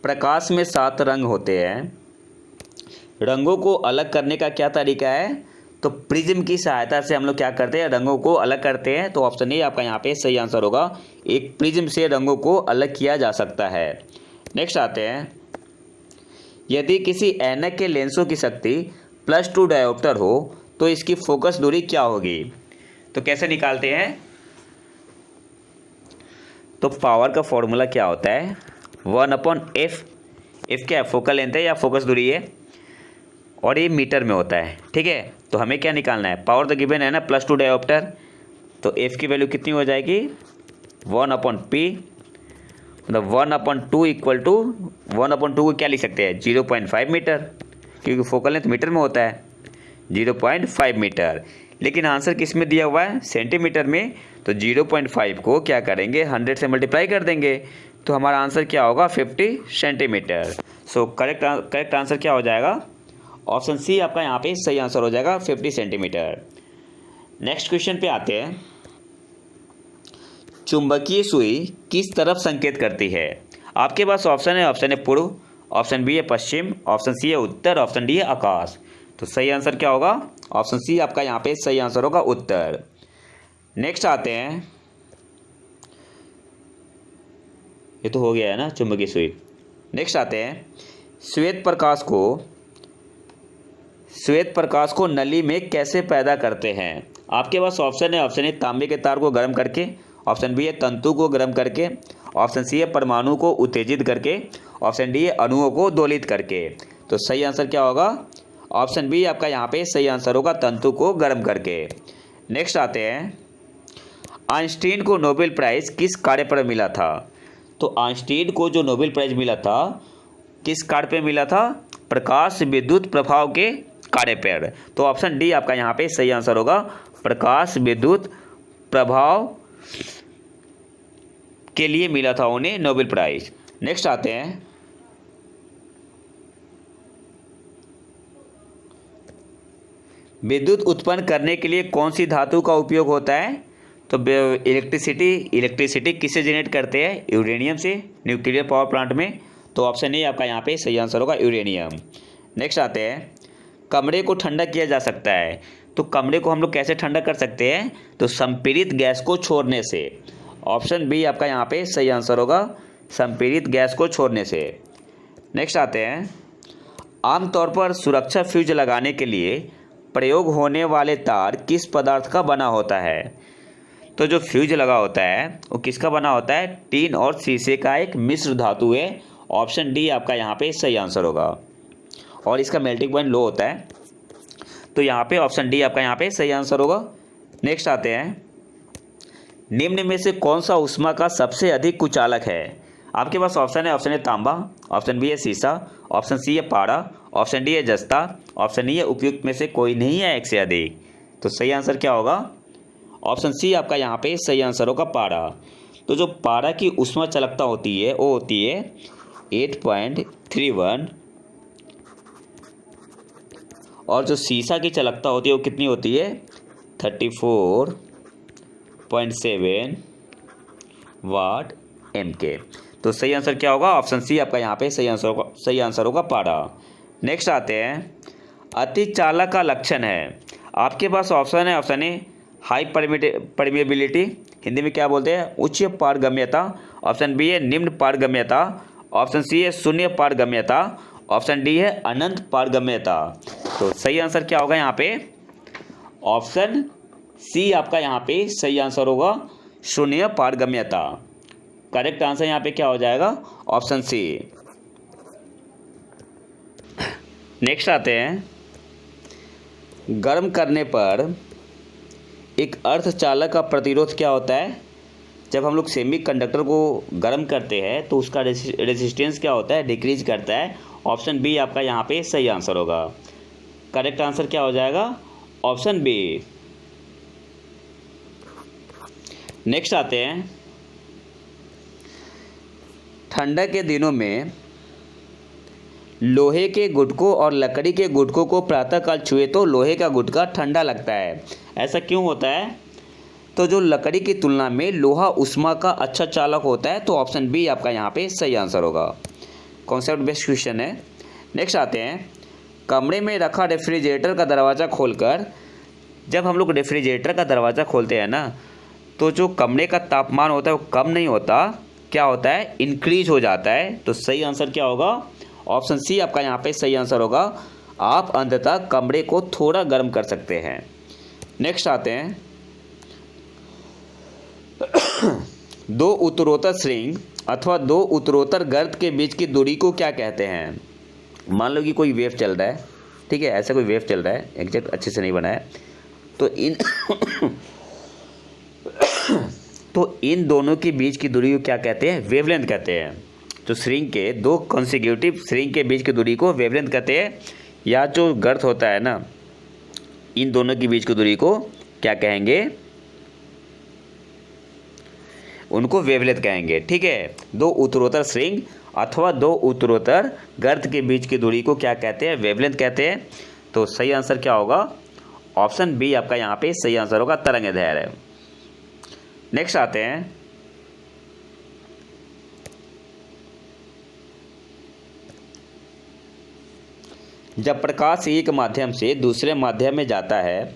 प्रकाश में 7 रंग होते हैं, रंगों को अलग करने का क्या तरीका है। तो प्रिज्म की सहायता से हम लोग क्या करते हैं, रंगों को अलग करते हैं। तो ऑप्शन ए आपका यहाँ पे सही आंसर होगा, एक प्रिज्म से रंगों को अलग किया जा सकता है। नेक्स्ट आते हैं, यदि किसी ऐनक के लेंसों की शक्ति +2 डायोप्टर हो तो इसकी फोकस दूरी क्या होगी। तो कैसे निकालते हैं, तो पावर का फॉर्मूला क्या होता है, 1/f। एफ क्या है, फोकल लेंथ है या फोकस दूरी है, और ये मीटर में होता है। ठीक है, तो हमें क्या निकालना है, पावर तो गिवन है ना, +2 डायोप्टर। तो एफ की वैल्यू कितनी हो जाएगी, 1/p, मतलब 1/2 इक्वल टू 1/2 को क्या लिख सकते हैं, 0.5 मीटर, क्योंकि फोकल लेंथ मीटर में होता है, 0.5 मीटर। लेकिन आंसर किस में दिया हुआ है, सेंटीमीटर में। तो 0.5 को क्या करेंगे, 100 से मल्टीप्लाई कर देंगे, तो हमारा आंसर क्या होगा, 50 सेंटीमीटर। सो करेक्ट आंसर क्या हो जाएगा, ऑप्शन सी आपका यहाँ पे सही आंसर हो जाएगा, 50 सेंटीमीटर। नेक्स्ट क्वेश्चन पे आते हैं, चुंबकीय सुई किस तरफ संकेत करती है। आपके पास ऑप्शन है पूर्व, ऑप्शन बी है पश्चिम, ऑप्शन सी है उत्तर, ऑप्शन डी है आकाश। तो सही आंसर क्या होगा, ऑप्शन सी आपका यहाँ पे सही आंसर होगा, उत्तर। नेक्स्ट आते हैं, ये तो हो गया है ना चुंबकीय सुई। नेक्स्ट आते हैं, श्वेत प्रकाश को नली में कैसे पैदा करते हैं। आपके पास ऑप्शन है तांबे के तार को गर्म करके, ऑप्शन बी है तंतु को गर्म करके, ऑप्शन सी है परमाणु को उत्तेजित करके, ऑप्शन डी है अणुओं को दोलित करके। तो सही आंसर क्या होगा, ऑप्शन बी आपका यहाँ पे सही आंसर होगा, तंतु को गर्म करके। नेक्स्ट आते हैं, आइंस्टीन को नोबेल प्राइज़ किस कार्य पर मिला था। तो आइंस्टीन को जो नोबेल प्राइज़ मिला था किस कार्य पे मिला था? प्रकाश विद्युत प्रभाव के कार्य पर। तो ऑप्शन डी आपका यहाँ पे सही आंसर होगा, प्रकाश विद्युत प्रभाव के लिए मिला था उन्हें नोबेल प्राइज। नेक्स्ट आते हैं, विद्युत उत्पन्न करने के लिए कौन सी धातु का उपयोग होता है? तो इलेक्ट्रिसिटी किससे जनरेट करते हैं? यूरेनियम से, न्यूक्लियर पावर प्लांट में। तो ऑप्शन ए आपका यहाँ पे सही आंसर होगा, यूरेनियम। नेक्स्ट आते हैं, कमरे को ठंडा किया जा सकता है। तो कमरे को हम लोग कैसे ठंडा कर सकते हैं? तो संपीड़ित गैस को छोड़ने से। ऑप्शन बी आपका यहाँ पे सही आंसर होगा, संपीड़ित गैस को छोड़ने से। नेक्स्ट आते हैं, आमतौर पर सुरक्षा फ्यूज लगाने के लिए प्रयोग होने वाले तार किस पदार्थ का बना होता है? तो जो फ्यूज लगा होता है वो किसका बना होता है? टीन और शीशे का एक मिश्र धातु है। ऑप्शन डी आपका यहाँ पे सही आंसर होगा, और इसका मेल्टिंग पॉइंट लो होता है। तो यहाँ पे ऑप्शन डी आपका यहाँ पे सही आंसर होगा। नेक्स्ट आते हैं, निम्न में से कौन सा ऊष्मा का सबसे अधिक कुचालक है? आपके पास ऑप्शन है, ऑप्शन ए तांबा, ऑप्शन बी है सीसा, ऑप्शन सी है पारा, ऑप्शन डी है जस्ता, ऑप्शन ई है उपयुक्त में से कोई नहीं है एक से अधिक। तो सही आंसर क्या होगा? ऑप्शन सी आपका यहाँ पे सही आंसर होगा, पारा। तो जो पारा की ऊष्मा चालकता होती है वो होती है 8.31, और जो सीसा की चालकता होती है वो कितनी होती है? 34.7 वाट MK। तो सही आंसर क्या होगा? ऑप्शन सी आपका यहाँ पे सही आंसर होगा, पारा। नेक्स्ट आते हैं, अतिचालक का लक्षण है। आपके पास ऑप्शन है, ऑप्शन ए हाई परमिएबिलिटी, हिंदी में क्या बोलते हैं? उच्च पारगम्यता। ऑप्शन बी है निम्न पारगम्यता, ऑप्शन सी है शून्य पारगम्यता, ऑप्शन डी है अनंत पारगम्यता। तो सही आंसर क्या होगा यहाँ पे? ऑप्शन सी आपका यहाँ पे सही आंसर होगा, शून्य पारगम्यता। करेक्ट आंसर यहाँ पे क्या हो जाएगा? Option C. नेक्स्ट आते हैं, गर्म करने पर एक अर्धचालक का प्रतिरोध क्या होता है? जब हम लोग सेमीकंडक्टर को गर्म करते हैं तो उसका रेजिस्टेंस क्या होता है? डिक्रीज करता है। ऑप्शन बी आपका यहाँ पे सही आंसर होगा। करेक्ट आंसर क्या हो जाएगा? Option B. नेक्स्ट आते हैं, ठंडा के दिनों में लोहे के गुटकों और लकड़ी के गुटकों को प्रातःकाल छुए तो लोहे का गुटका ठंडा लगता है। ऐसा क्यों होता है? तो जो लकड़ी की तुलना में लोहा ऊष्मा का अच्छा चालक होता है। तो ऑप्शन बी आपका यहाँ पे सही आंसर होगा। कॉन्सेप्ट बेस्ड क्वेश्चन है। नेक्स्ट आते हैं, कमरे में रखा रेफ्रिजरेटर का दरवाज़ा खोलकर, जब हम लोग रेफ्रिजरेटर का दरवाज़ा खोलते हैं ना, तो जो कमरे का तापमान होता है वो कम नहीं होता, क्या होता है? इंक्रीज हो जाता है। तो सही आंसर क्या होगा? ऑप्शन सी आपका यहाँ पे सही आंसर होगा, आप अंततः कमरे को थोड़ा गर्म कर सकते हैं। नेक्स्ट आते हैं, दो उत्तरोत्तर श्रृंग अथवा दो उत्तरोत्तर गर्त के बीच की दूरी को क्या कहते हैं? मान लो कि कोई वेव चल रहा है, ठीक है, ऐसा कोई वेव चल रहा है, एग्जैक्ट अच्छे से नहीं बना है, तो इन दोनों के बीच की दूरी को क्या कहते हैं? वेवलेंथ कहते हैं। तो श्रृंग के दो कॉन्सिक्यूटिव श्रृंग के बीच की दूरी को वेवलेंथ कहते हैं, या जो गर्त होता है ना, इन दोनों के बीच की दूरी को क्या कहेंगे? उनको वेवलेंथ कहेंगे। ठीक है, दो उत्तरोत्तर श्रृंग अथवा दो उत्तरोत्तर गर्त के बीच की दूरी को क्या कहते हैं? वेवलेंथ कहते हैं। तो सही आंसर क्या होगा? ऑप्शन बी आपका यहाँ पे सही आंसर होगा, तरंगदैर्घ्य। नेक्स्ट आते हैं, जब प्रकाश एक माध्यम से दूसरे माध्यम में जाता है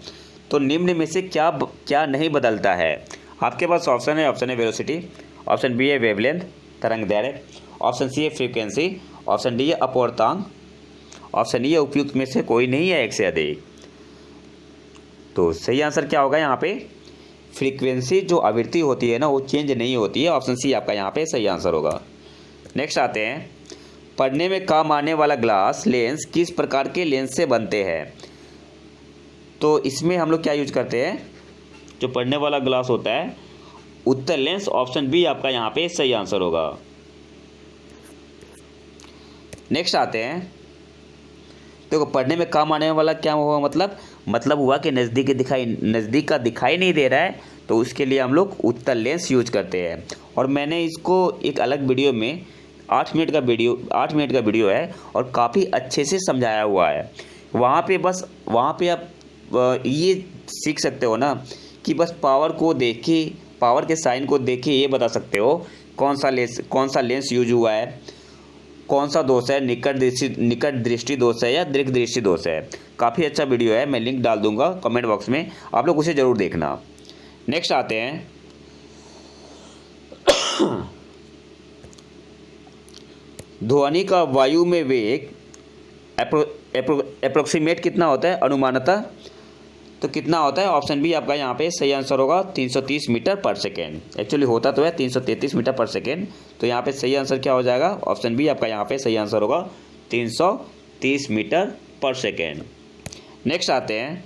तो निम्न में से क्या नहीं बदलता है? आपके पास ऑप्शन है, option A velocity, option B है वेवलेंथ तरंगदैर्घ्य, ऑप्शन सी है फ्रीक्वेंसी, ऑप्शन डी है अपवर्तांक, ऑप्शन ई है उपयुक्त में से कोई नहीं है एक से अधिक। तो सही आंसर क्या होगा यहाँ पे? फ्रीक्वेंसी जो आवृत्ति होती है ना वो चेंज नहीं होती है। ऑप्शन सी आपका यहाँ पे सही आंसर होगा। नेक्स्ट आते हैं, पढ़ने में काम आने वाला ग्लास लेंस किस प्रकार के लेंस से बनते हैं? तो इसमें हम लोग क्या यूज करते हैं? जो पढ़ने वाला ग्लास होता है उत्तल लेंस। ऑप्शन बी आपका यहाँ पे सही आंसर होगा। नेक्स्ट आते हैं, देखो पढ़ने में काम आने वाला क्या हुआ, मतलब हुआ कि नज़दीक का दिखाई नहीं दे रहा है, तो उसके लिए हम लोग उत्तल लेंस यूज करते हैं। और मैंने इसको एक अलग वीडियो में 8 मिनट का वीडियो है और काफ़ी अच्छे से समझाया हुआ है। वहाँ पे आप ये सीख सकते हो ना कि बस पावर के साइन को देख के ये बता सकते हो कौन सा लेंस यूज हुआ है, कौन सा दोष है, निकट दृष्टि दोष है या दीर्घ दृष्टि दोष है। काफ़ी अच्छा वीडियो है, मैं लिंक डाल दूंगा कमेंट बॉक्स में, आप लोग उसे ज़रूर देखना। नेक्स्ट आते हैं, ध्वनि का वायु में वेग अप्रोक्सीमेट कितना होता है, अनुमानतः तो कितना होता है। ऑप्शन बी आपका यहाँ पे सही आंसर होगा 330 मीटर पर सेकेंड। एक्चुअली होता तो है 333 मीटर पर सेकेंड, तो यहाँ पे सही आंसर क्या हो जाएगा, ऑप्शन बी आपका यहाँ पे सही आंसर होगा 330 मीटर पर सेकेंड। नेक्स्ट आते हैं,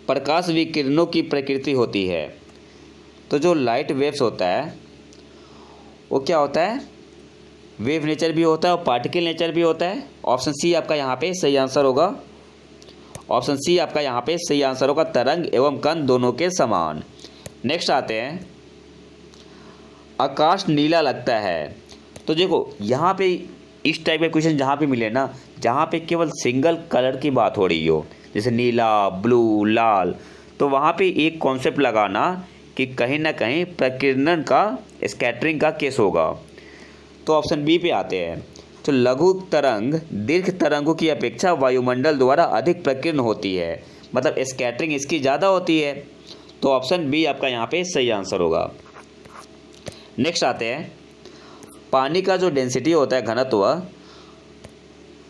प्रकाश विकिरणों की प्रकृति होती है, तो जो लाइट वेव्स होता है वो क्या होता है, वेव नेचर भी होता है और पार्टिकल नेचर भी होता है। ऑप्शन सी आपका यहाँ पे सही आंसर होगा, ऑप्शन सी आपका यहाँ पे सही आंसर होगा, तरंग एवं कण दोनों के समान। नेक्स्ट आते हैं, आकाश नीला लगता है, तो देखो यहाँ पे इस टाइप के क्वेश्चन जहाँ पे मिले ना, जहाँ पे केवल सिंगल कलर की बात हो रही हो, जैसे नीला, ब्लू, लाल, तो वहाँ पे एक कॉन्सेप्ट लगाना कि कहीं ना कहीं प्रकीर्णन का, स्कैटरिंग का केस होगा। तो ऑप्शन बी पे आते हैं, तो लघु तरंग दीर्घ तरंगों की अपेक्षा वायुमंडल द्वारा अधिक प्रकीर्ण होती है, मतलब स्कैटरिंग इसकी ज़्यादा होती है, तो ऑप्शन बी आपका यहाँ पे सही आंसर होगा। नेक्स्ट आते हैं, पानी का जो डेंसिटी होता है, घनत्व,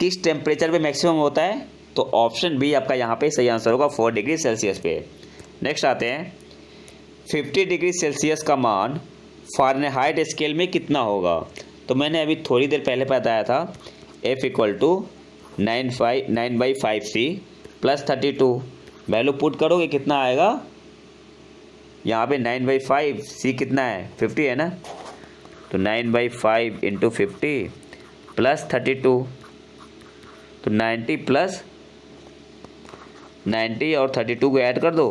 किस टेम्परेचर पे मैक्सिमम होता है, तो ऑप्शन बी आपका यहाँ पे सही आंसर होगा 4 डिग्री सेल्सियस पे। नेक्स्ट आते हैं, 50 डिग्री सेल्सियस का मान फ़ारेनहाइट स्केल में कितना होगा, तो मैंने अभी थोड़ी देर पहले बताया था F = 9/5C + 32, वैल्यू पुट करोगे कितना आएगा, यहाँ पे 9/5, C कितना है 50 है ना, तो 9/5 × 50 + 32, तो 90 + 90 और 32 को ऐड कर दो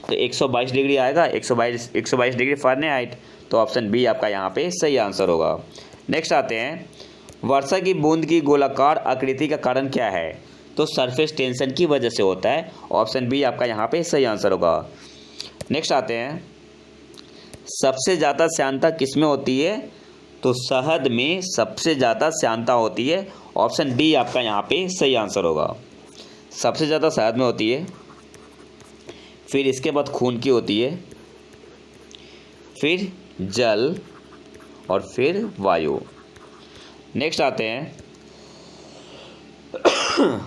तो 122 डिग्री आएगा, 122 डिग्री फ़ारेनहाइट, तो ऑप्शन बी आपका यहाँ पे सही आंसर होगा। नेक्स्ट आते हैं, वर्षा की बूंद की गोलाकार आकृति का कारण क्या है, तो सरफेस टेंशन की वजह से होता है, ऑप्शन बी आपका यहाँ पे सही आंसर होगा। नेक्स्ट आते हैं, सबसे ज़्यादा श्यानता किस में होती है, तो शहद में सबसे ज़्यादा श्यानता होती है, ऑप्शन डी आपका यहाँ पे सही आंसर होगा। सबसे ज़्यादा शहद में होती है, फिर इसके बाद खून की होती है, फिर जल और फिर वायु। नेक्स्ट आते हैं,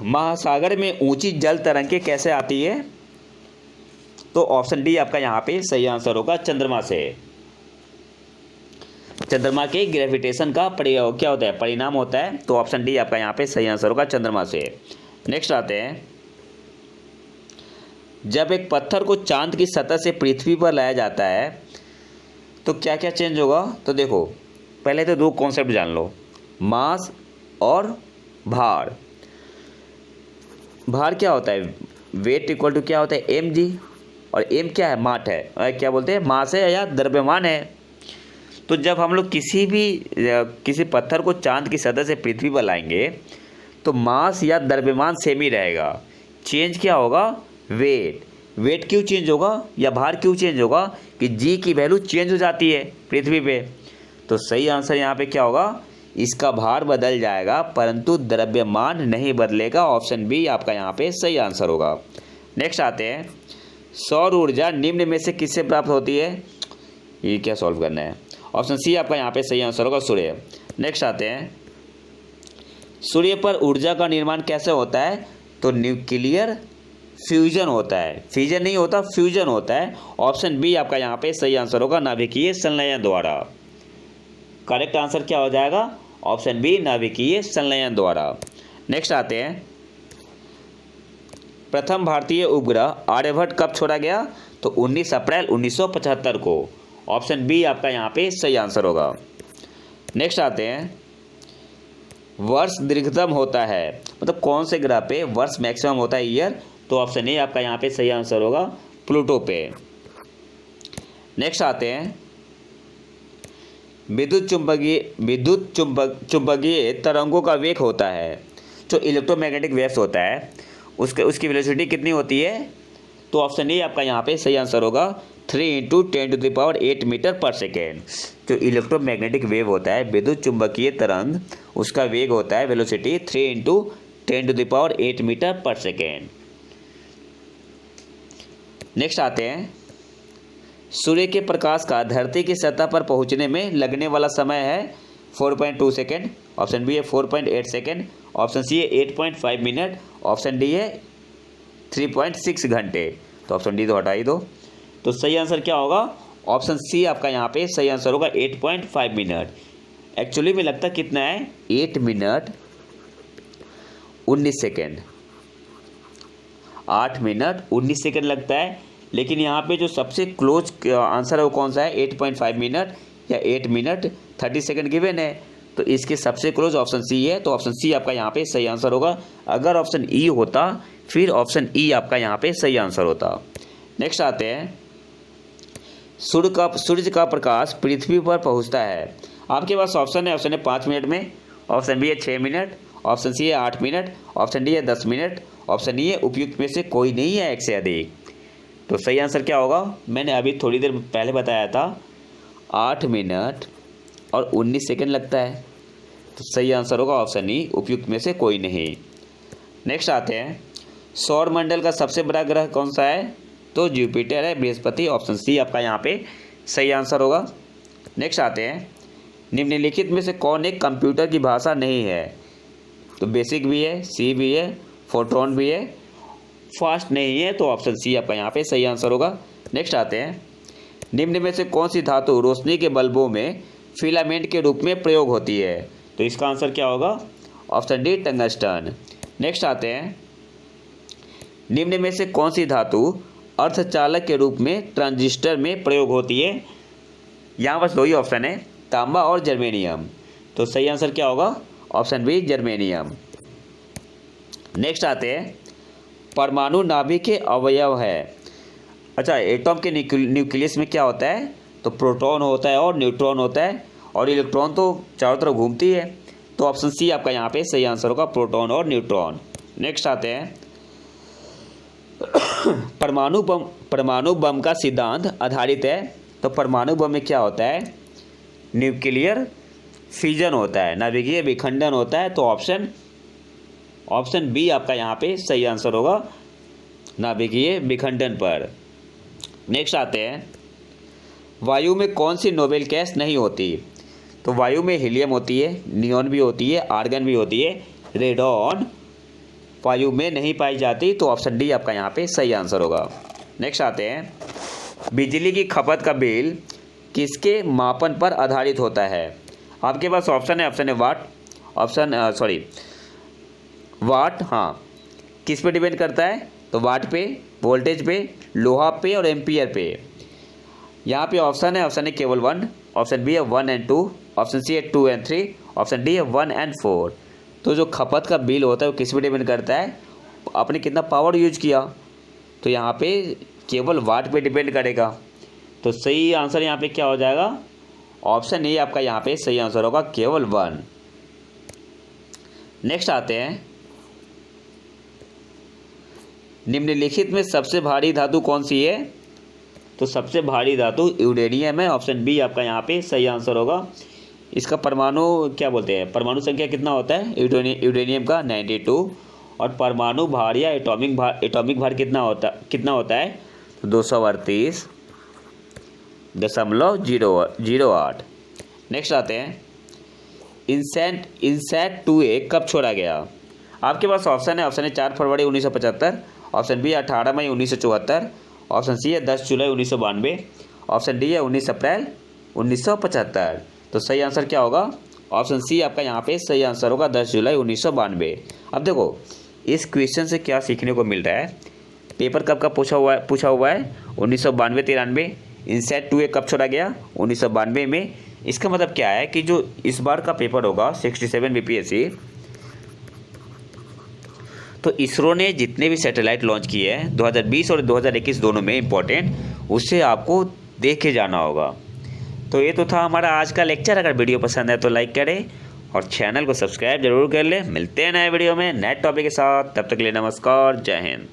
महासागर में ऊंची जल तरंगें कैसे आती है, तो ऑप्शन डी आपका यहाँ पे सही आंसर होगा, चंद्रमा से। चंद्रमा के ग्रेविटेशन का क्या होता है, परिणाम होता है, तो ऑप्शन डी आपका यहाँ पे सही आंसर होगा, चंद्रमा से। नेक्स्ट आते हैं, जब एक पत्थर को चांद की सतह से पृथ्वी पर लाया जाता है तो क्या क्या चेंज होगा, तो देखो पहले तो 2 कॉन्सेप्ट जान लो, मास और भार। भार क्या होता है, वेट = क्या होता है mg, और m क्या है, मास है, क्या बोलते हैं, मास है या द्रव्यमान है। तो जब हम लोग किसी पत्थर को चांद की सतह से पृथ्वी पर लाएंगे तो मास या द्रव्यमान सेम ही रहेगा, चेंज क्या होगा, वेट क्यों चेंज होगा या भार क्यों चेंज होगा कि जी की वैल्यू चेंज हो जाती है पृथ्वी पे, तो सही आंसर यहाँ पे क्या होगा, इसका भार बदल जाएगा परंतु द्रव्यमान नहीं बदलेगा, ऑप्शन बी आपका यहाँ पे सही आंसर होगा। नेक्स्ट आते हैं, सौर ऊर्जा निम्न में से किससे प्राप्त होती है, ये क्या सॉल्व करना है, ऑप्शन सी आपका यहाँ पे सही आंसर होगा, सूर्य। नेक्स्ट आते हैं, सूर्य पर ऊर्जा का निर्माण कैसे होता है, तो न्यूक्लियर फ्यूजन होता है, फिजन नहीं होता, फ्यूजन होता है, ऑप्शन बी आपका यहाँ पे सही आंसर होगा, नाभिकीय संलयन द्वारा। करेक्ट आंसर क्या हो जाएगा, ऑप्शन बी, नाभिकीय संलयन द्वारा। नेक्स्ट आते हैं, प्रथम भारतीय उपग्रह आर्यभट्ट कब छोड़ा गया, तो 19 अप्रैल 1975 को, ऑप्शन बी आपका यहाँ पे सही आंसर होगा। नेक्स्ट आते हैं, वर्ष दीर्घतम होता है, मतलब कौन से ग्रह पे वर्ष मैक्सिमम होता है ईयर, तो ऑप्शन ए आपका यहाँ पे सही आंसर होगा प्लूटो पे। नेक्स्ट आते हैं, विद्युत चुंबकीय तरंगों का वेग होता है, जो इलेक्ट्रोमैग्नेटिक वेव्स होता है उसकी वेलोसिटी कितनी होती है, तो ऑप्शन ए आपका यहाँ पे सही आंसर होगा 3 × 10⁸ मीटर पर सेकेंड। जो इलेक्ट्रोमैग्नेटिक वेव होता है विद्युत चुंबकीय तरंग, उसका वेग होता है वेलोसिटी 3 × 10⁸ मीटर पर सेकेंड। नेक्स्ट आते हैं, सूर्य के प्रकाश का धरती की सतह पर पहुंचने में लगने वाला समय है 4.2 सेकेंड, ऑप्शन बी है 4.8 सेकेंड, ऑप्शन सी है 8.5 मिनट, ऑप्शन डी है 3.6 घंटे। तो ऑप्शन डी तो हटा ही दो, तो सही आंसर क्या होगा, ऑप्शन सी आपका यहाँ पे सही आंसर होगा 8.5 मिनट। एक्चुअली में लगता कितना है, 8 मिनट 19 सेकेंड, 8 मिनट 19 सेकेंड लगता है, लेकिन यहाँ पे जो सबसे क्लोज आंसर है वो कौन सा है, 8.5 मिनट या 8 मिनट 30 सेकेंड गिवन है, तो इसके सबसे क्लोज ऑप्शन सी है, तो ऑप्शन सी आपका यहाँ पे सही आंसर होगा। अगर ऑप्शन ई होता फिर ऑप्शन ई आपका यहाँ पे सही आंसर होता। नेक्स्ट आते हैं, सूर्य का प्रकाश पृथ्वी पर पहुँचता है, आपके पास ऑप्शन है 5 मिनट में, ऑप्शन बी है 6 मिनट, ऑप्शन सी है 8 मिनट, ऑप्शन डी है 10 मिनट, ऑप्शन ई है उपयुक्त में से कोई नहीं है एक से अधिक। तो सही आंसर क्या होगा, मैंने अभी थोड़ी देर पहले बताया था 8 मिनट और 19 सेकेंड लगता है, तो सही आंसर होगा ऑप्शन ई उपयुक्त में से कोई नहीं। नेक्स्ट आते हैं, सौर मंडल का सबसे बड़ा ग्रह कौन सा है, तो जुपिटर है, बृहस्पति, ऑप्शन सी आपका यहाँ पे सही आंसर होगा। नेक्स्ट आते हैं, निम्नलिखित में से कौन एक कंप्यूटर की भाषा नहीं है, तो बेसिक भी है, सी भी है, फोरट्रॉन भी है, फास्ट नहीं है, तो ऑप्शन सी आपका यहाँ पे सही आंसर होगा। नेक्स्ट आते हैं, निम्न में से कौन सी धातु रोशनी के बल्बों में फिलामेंट के रूप में प्रयोग होती है, तो इसका आंसर क्या होगा, ऑप्शन डी टंगस्टन। नेक्स्ट आते हैं, निम्न में से कौन सी धातु अर्धचालक के रूप में ट्रांजिस्टर में प्रयोग होती है, यहाँ बस दो ही ऑप्शन है, तांबा और जर्मेनियम, तो सही आंसर क्या होगा, ऑप्शन बी जर्मेनियम। नेक्स्ट आते हैं, परमाणु नाभिक के अवयव है, अच्छा एटॉम के न्यूक्लियस में क्या होता है, तो प्रोटॉन होता है और न्यूट्रॉन होता है, और इलेक्ट्रॉन तो चारों तरफ घूमती है, तो ऑप्शन सी आपका यहाँ पे सही आंसर होगा, प्रोटॉन और न्यूट्रॉन। नेक्स्ट आते हैं, परमाणु बम का सिद्धांत आधारित है, तो परमाणु बम में क्या होता है, न्यूक्लियर फिजन होता है, नाभिकीय विखंडन होता है, तो ऑप्शन बी आपका यहाँ पे सही आंसर होगा, नाभिकीय विखंडन पर। नेक्स्ट आते हैं, वायु में कौन सी नोबेल गैस नहीं होती, तो वायु में हीलियम होती है, नियॉन भी होती है, आर्गन भी होती है, रेडॉन वायु में नहीं पाई जाती, तो ऑप्शन डी आपका यहाँ पे सही आंसर होगा। नेक्स्ट आते हैं, बिजली की खपत का बिल किसके मापन पर आधारित होता है, आपके पास ऑप्शन है वाट, वाट, हाँ किस पे डिपेंड करता है, तो वाट पे, वोल्टेज पे, लोहा पे और एम्पियर पे। यहाँ पे ऑप्शन है केवल 1, ऑप्शन बी है 1 और 2, ऑप्शन सी है 2 और 3, ऑप्शन डी है 1 और 4। तो जो खपत का बिल होता है वो किस पे डिपेंड करता है, आपने कितना पावर यूज किया, तो यहाँ पे केवल वाट पे डिपेंड करेगा, तो सही आंसर यहाँ पे क्या हो जाएगा, ऑप्शन ए आपका यहाँ पे सही आंसर होगा, केवल 1। नेक्स्ट आते हैं, निम्नलिखित में सबसे भारी धातु कौन सी है, तो सबसे भारी धातु यूरेनियम है, ऑप्शन बी आपका यहाँ पे सही आंसर होगा। इसका परमाणु क्या बोलते हैं, परमाणु संख्या कितना होता है यूरेनियम का 92, और परमाणु भार या एटॉमिक भार कितना होता है, तो 238.008। नेक्स्ट आते हैं, इनसैट 2A कब छोड़ा गया, आपके पास ऑप्शन है 4 फरवरी 1975, ऑप्शन बी 18 मई 1974, ऑप्शन सी है 10 जुलाई 1992, ऑप्शन डी है 19 अप्रैल 1975। तो सही आंसर क्या होगा, ऑप्शन सी आपका यहाँ पे सही आंसर होगा, 10 जुलाई 1992। अब देखो इस क्वेश्चन से क्या सीखने को मिल रहा है, पेपर कब का पूछा हुआ है 1992-93। इनसैट 2A कब छोड़ा गया, 1992 में। इसका मतलब क्या है कि जो इस बार का पेपर होगा 67 बीपीएससी, तो इसरो ने जितने भी सैटेलाइट लॉन्च किए हैं 2020 और 2021 दोनों में इम्पोर्टेंट, उससे आपको देख के जाना होगा। तो ये तो था हमारा आज का लेक्चर। अगर वीडियो पसंद है तो लाइक करें और चैनल को सब्सक्राइब जरूर कर लें। मिलते हैं नए वीडियो में नए टॉपिक के साथ, तब तक के लिए नमस्कार, जय हिंद।